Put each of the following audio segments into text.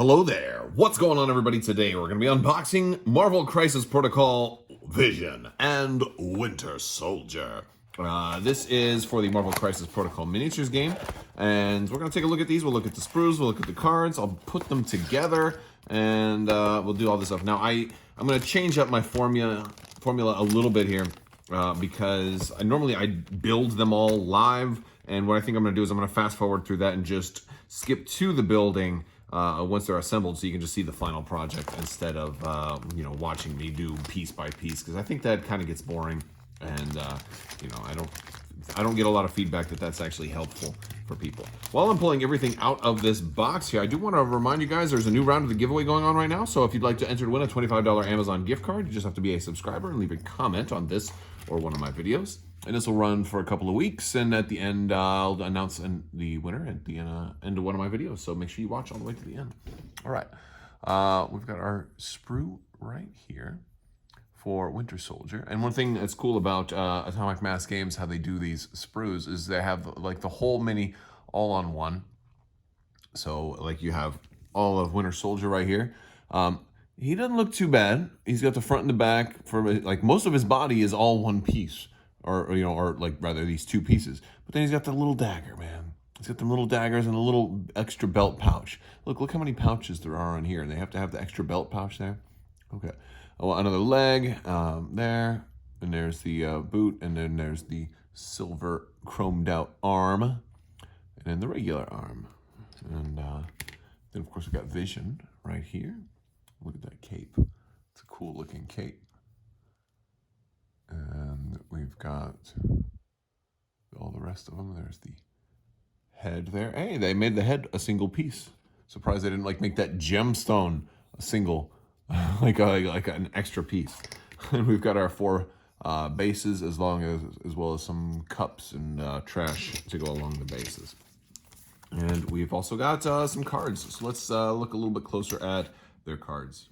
Hello there. What's going on, everybody? Today we're going to be unboxing Marvel Crisis Protocol Vision and Winter Soldier. This is for the Marvel Crisis Protocol miniatures game, and we're going to take a look at these. We'll look at the sprues, we'll look at the cards, I'll put them together, and we'll do all this stuff. Now, I'm going to change up my formula a little bit here, because normally I build them all live, and what I think I'm going to do is I'm going to fast forward through that and just skip to the building once they're assembled, so you can just see the final project instead of watching me do piece by piece, because I think that kind of gets boring, and I don't get a lot of feedback that that's actually helpful for people. While I'm pulling everything out of this box here, I do want to remind you guys there's a new round of the giveaway going on right now. So if you'd like to enter to win a $25 Amazon gift card, you just have to be a subscriber and leave a comment on this or one of my videos. And this will run for a couple of weeks, and at the end, I'll announce the winner at the end of one of my videos. So make sure you watch all the way to the end. All right, we've got our sprue right here for Winter Soldier. And one thing that's cool about Atomic Mass Games, how they do these sprues, is they have like the whole mini all on one. So like you have all of Winter Soldier right here. He doesn't look too bad. He's got the front and the back. For like most of his body is all one piece, or like rather these two pieces. But then he's got the little dagger, man. He's got the little daggers and a little extra belt pouch. Look how many pouches there are on here. They have to have the extra belt pouch there. Okay. Oh, another leg there, and there's the boot, and then there's the silver chromed out arm, and then the regular arm, and then of course we've got Vision right here. Look at that cape. It's a cool looking cape. And we've got all the rest of them. There's the head there. Hey, they made the head a single piece. Surprised they didn't make that gemstone a single, like an extra piece. And we've got our four bases, as well as some cups and trash to go along the bases. And we've also got some cards. So let's look a little bit closer at their cards.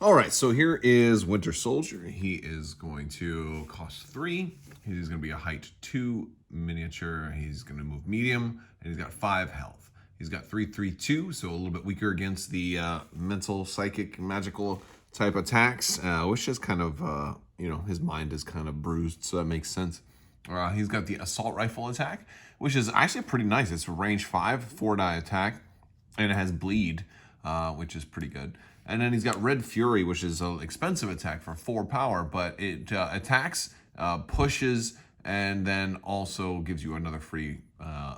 All right, so here is Winter Soldier. He is going to cost 3. He's going to be a height 2 miniature. He's going to move medium, and he's got 5 health. He's got 3/3/2, so a little bit weaker against the mental, psychic, magical type attacks, which is kind of, his mind is kind of bruised, so that makes sense. He's got the assault rifle attack, which is actually pretty nice. It's a range 5, 4-die attack, and it has bleed, which is pretty good. And then he's got Red Fury, which is an expensive attack for 4 power, but it attacks, pushes, and then also gives you another free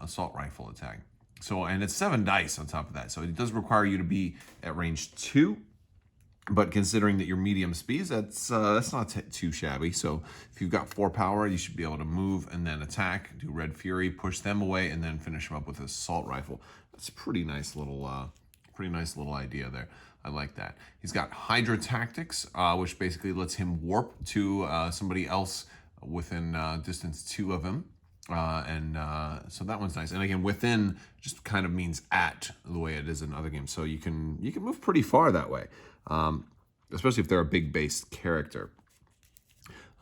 assault rifle attack. So, and it's 7 dice on top of that. So it does require you to be at range 2, but considering that you're medium speeds, that's not too shabby. So if you've got 4 power, you should be able to move and then attack, do Red Fury, push them away, and then finish them up with an assault rifle. That's a pretty nice little idea there. I like that. He's got Hydra Tactics, which basically lets him warp to somebody else within distance 2 of him. So that one's nice. And again, within just kind of means at, the way it is in other games. So you can move pretty far that way, especially if they're a big base character.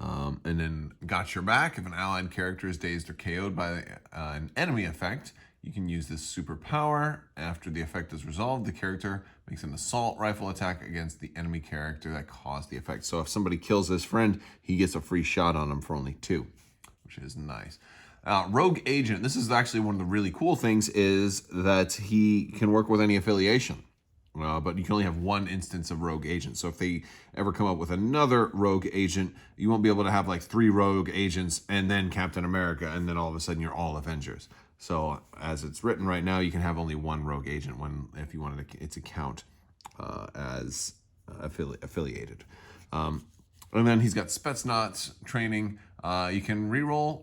And then Got Your Back. If an allied character is dazed or KO'd by an enemy effect, you can use this superpower. After the effect is resolved, the character makes an assault rifle attack against the enemy character that caused the effect. So if somebody kills his friend, he gets a free shot on him for only 2, which is nice. Rogue Agent. This is actually one of the really cool things, is that he can work with any affiliation. But you can only have 1 instance of Rogue Agent. So if they ever come up with another Rogue Agent, you won't be able to have like 3 Rogue Agents and then Captain America, and then all of a sudden you're all Avengers. So as it's written right now, you can have only 1 Rogue Agent if you wanted it to count as affiliated. And then he's got Spetsnaz training. You can reroll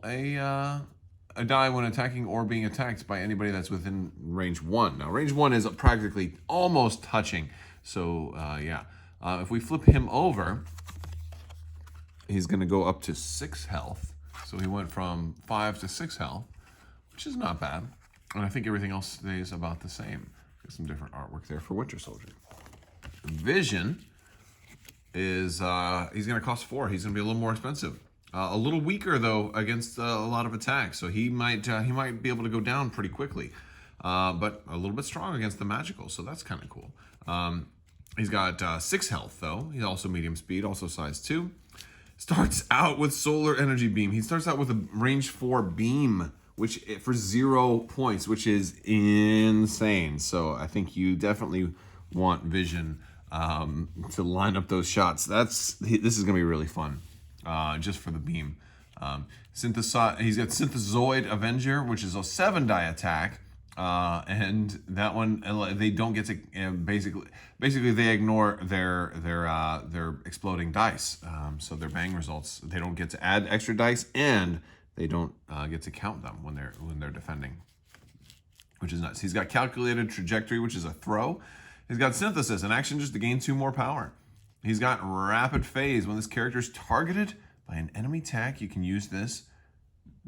a die when attacking or being attacked by anybody that's within range 1. Now, range 1 is practically almost touching. So, yeah. If we flip him over, he's going to go up to 6 health. So he went from 5 to 6 health, which is not bad. And I think everything else stays about the same. There's some different artwork there for Winter Soldier. Vision is, he's going to cost 4. He's going to be a little more expensive. A little weaker, though, against a lot of attacks. So he might be able to go down pretty quickly. but a little bit strong against the magical, so that's kind of cool. He's got 6 health, though. He's also medium speed, also size 2. Starts out with solar energy beam. He starts out with a range 4 beam, which for 0 points, which is insane. So I think you definitely want vision to line up those shots. This is gonna be really fun, just for the beam. He's got Synthezoid Avenger, which is a 7-die attack. And that one, they don't get to basically they ignore their exploding dice. So their bang results, they don't get to add extra dice, and they don't get to count them when they're defending, which is nuts. He's got Calculated Trajectory, which is a throw. He's got Synthesis, an action just to gain 2 more power. He's got Rapid Phase. When this character is targeted by an enemy attack, you can use this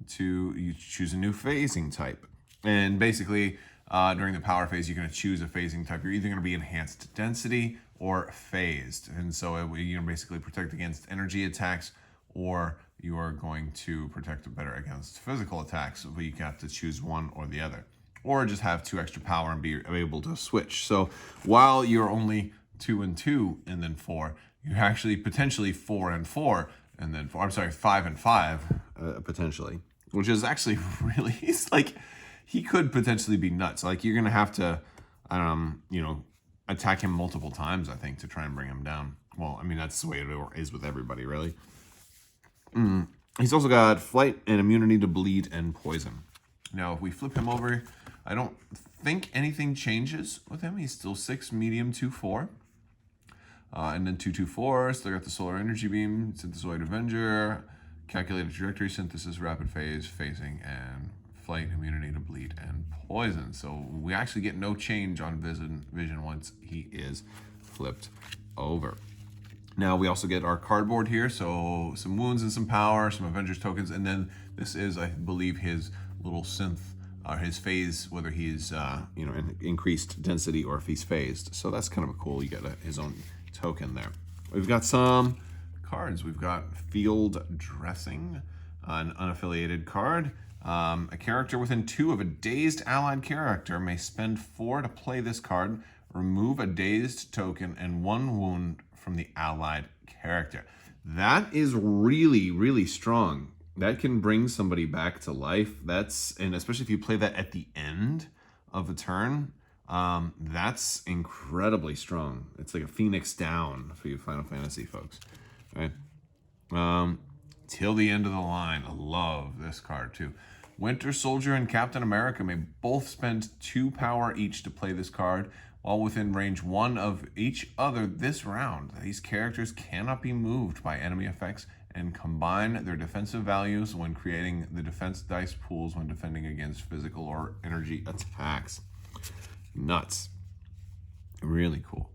to choose a new phasing type. And basically, during the power phase, you're going to choose a phasing type. You're either going to be enhanced density or phased. And so you're going to basically protect against energy attacks, or you are going to protect better against physical attacks. But you have to choose one or the other. Or just have 2 extra power and be able to switch. So while you're only 2 and 2 and then 4, you're actually potentially 4 and 4 and then 4. I'm sorry, 5 and 5 potentially, which is actually really, he could potentially be nuts. Like, you're gonna have to, attack him multiple times, I think, to try and bring him down. Well, I mean, that's the way it is with everybody, really. He's also got Flight and immunity to bleed and poison. Now, if we flip him over, I don't think anything changes with him. He's still 6, medium, 2, 4. And then 2, 2, 4. Still got the Solar Energy Beam, Synthezoid Avenger, Calculated Trajectory, Synthesis, Rapid Phase, Phasing, and Flight, immunity to bleed, and poison. So we actually get no change on vision once he is flipped over. Now we also get our cardboard here, so some wounds and some power, some Avengers tokens, and then this is, I believe, his little synth, or his phase, whether he's increased density or if he's phased. So that's kind of a cool. You get his own token there. We've got some cards. We've got Field Dressing, an unaffiliated card. A character within 2 of a dazed allied character may spend 4 to play this card, remove a dazed token and 1 wound from the allied character. That is really, really strong. That can bring somebody back to life. And especially if you play that at the end of a turn, that's incredibly strong. It's like a Phoenix down for you Final Fantasy folks, right? Till the end of the line. I love this card too. Winter Soldier and Captain America may both spend 2 power each to play this card, while within range 1 of each other this round. These characters cannot be moved by enemy effects and combine their defensive values when creating the defense dice pools when defending against physical or energy attacks. Nuts. Really cool.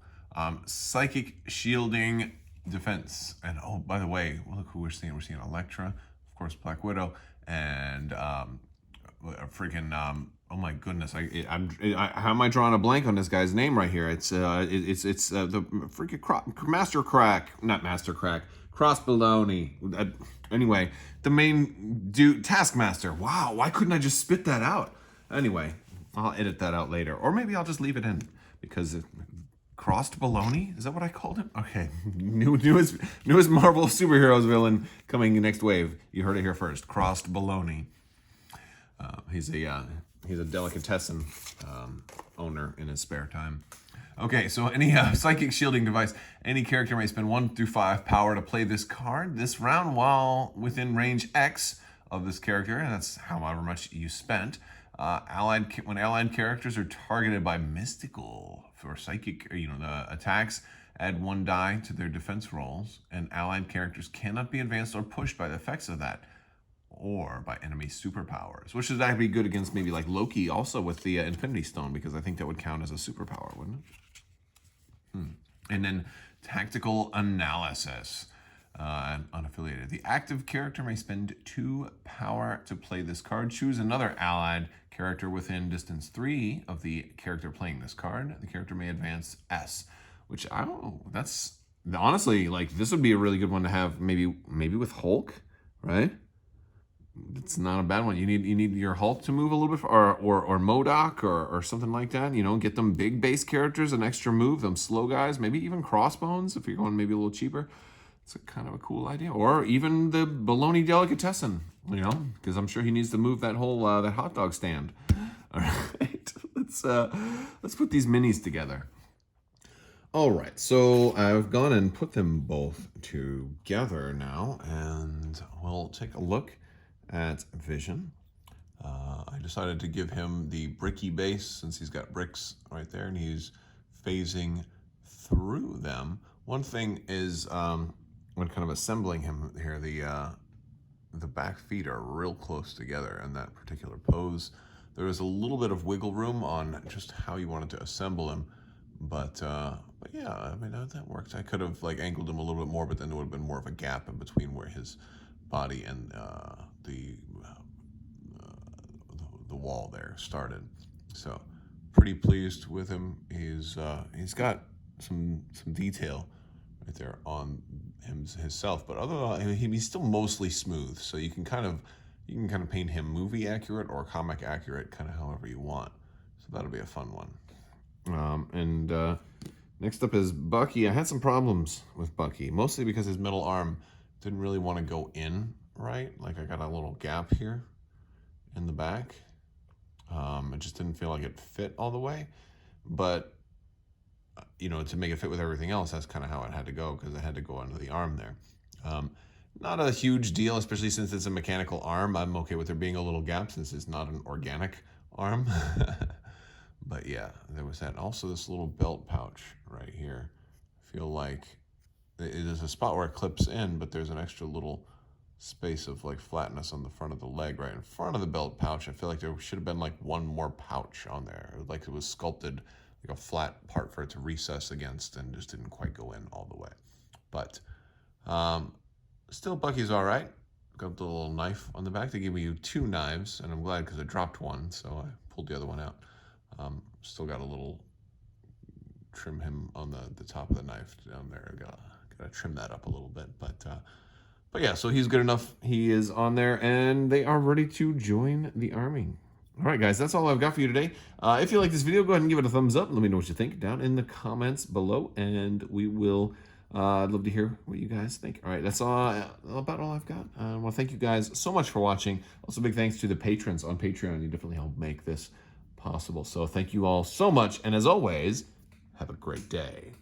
Psychic Shielding Defense. And oh, by the way, look who we're seeing. We're seeing Elektra, of course, Black Widow, and oh my goodness, how am I drawing a blank on this guy's name right here? It's the freaking Master Crack, Cross Baloney. Anyway, the main dude, Taskmaster. Wow, why couldn't I just spit that out? Anyway, I'll edit that out later, or maybe I'll just leave it in because Crossed Baloney? Is that what I called him? Okay, newest Marvel superheroes villain coming next wave. You heard it here first. Crossed Baloney. He's a delicatessen owner in his spare time. Okay, so any psychic shielding device, any character may spend 1 through 5 power to play this card this round while within range X of this character, and that's however much you spent. When allied characters are targeted by mystical or psychic, the attacks, add 1 die to their defense rolls, and allied characters cannot be advanced or pushed by the effects of that, or by enemy superpowers, which would actually be good against maybe like Loki also with the Infinity Stone, because I think that would count as a superpower, wouldn't it? And then Tactical Analysis, unaffiliated. The active character may spend 2 power to play this card. Choose another allied character within distance 3 of the character playing this card. The character may advance S, which I don't know. That's honestly, like, this would be a really good one to have maybe with Hulk, right? It's not a bad one. You need your Hulk to move a little bit, or MODOK or something like that. You know, get them big base characters an extra move. Them slow guys, maybe even Crossbones if you're going maybe a little cheaper. It's a kind of a cool idea. Or even the bologna delicatessen. You know, because I'm sure he needs to move that whole that hot dog stand. All right, let's put these minis together. All right, so I've gone and put them both together now, and we'll take a look at Vision. I decided to give him the bricky base since he's got bricks right there, and he's phasing through them. One thing is, when kind of assembling him here, the back feet are real close together in that particular pose. There is a little bit of wiggle room on just how you wanted to assemble him. But yeah, I mean, that worked. I could have like angled him a little bit more, but then there would have been more of a gap in between where his body and the wall there started. So pretty pleased with him. He's got some detail right there on himself, but other than he's still mostly smooth. So you can kind of paint him movie accurate or comic accurate, kind of however you want. So that'll be a fun one. Next up is Bucky. I had some problems with Bucky, mostly because his middle arm didn't really want to go in right. Like I got a little gap here in the back. It just didn't feel like it fit all the way. But, you know, to make it fit with everything else, that's kind of how it had to go, because it had to go under the arm there. Not a huge deal, especially since it's a mechanical arm. I'm okay with there being a little gap since it's not an organic arm. But yeah, there was that. Also, this little belt pouch right here. I feel like there's a spot where it clips in, but there's an extra little space of like flatness on the front of the leg right in front of the belt pouch. I feel like there should have been like one more pouch on there. Like it was sculpted like a flat part for it to recess against and just didn't quite go in all the way. But still, Bucky's all right. Got the little knife on the back. They gave me 2 knives, and I'm glad because I dropped one, so I pulled the other one out. Still got a little trim him on the top of the knife down there. Gotta trim that up a little bit, but yeah. So he's good enough. He is on there, and they are ready to join the army. All right, guys, that's all I've got for you today. If you like this video, go ahead and give it a thumbs up. Let me know what you think down in the comments below, and we will. I'd love to hear what you guys think. All right, that's about all I've got. I want to thank you guys so much for watching. Also, big thanks to the patrons on Patreon. You definitely help make this possible. So thank you all so much. And as always, have a great day.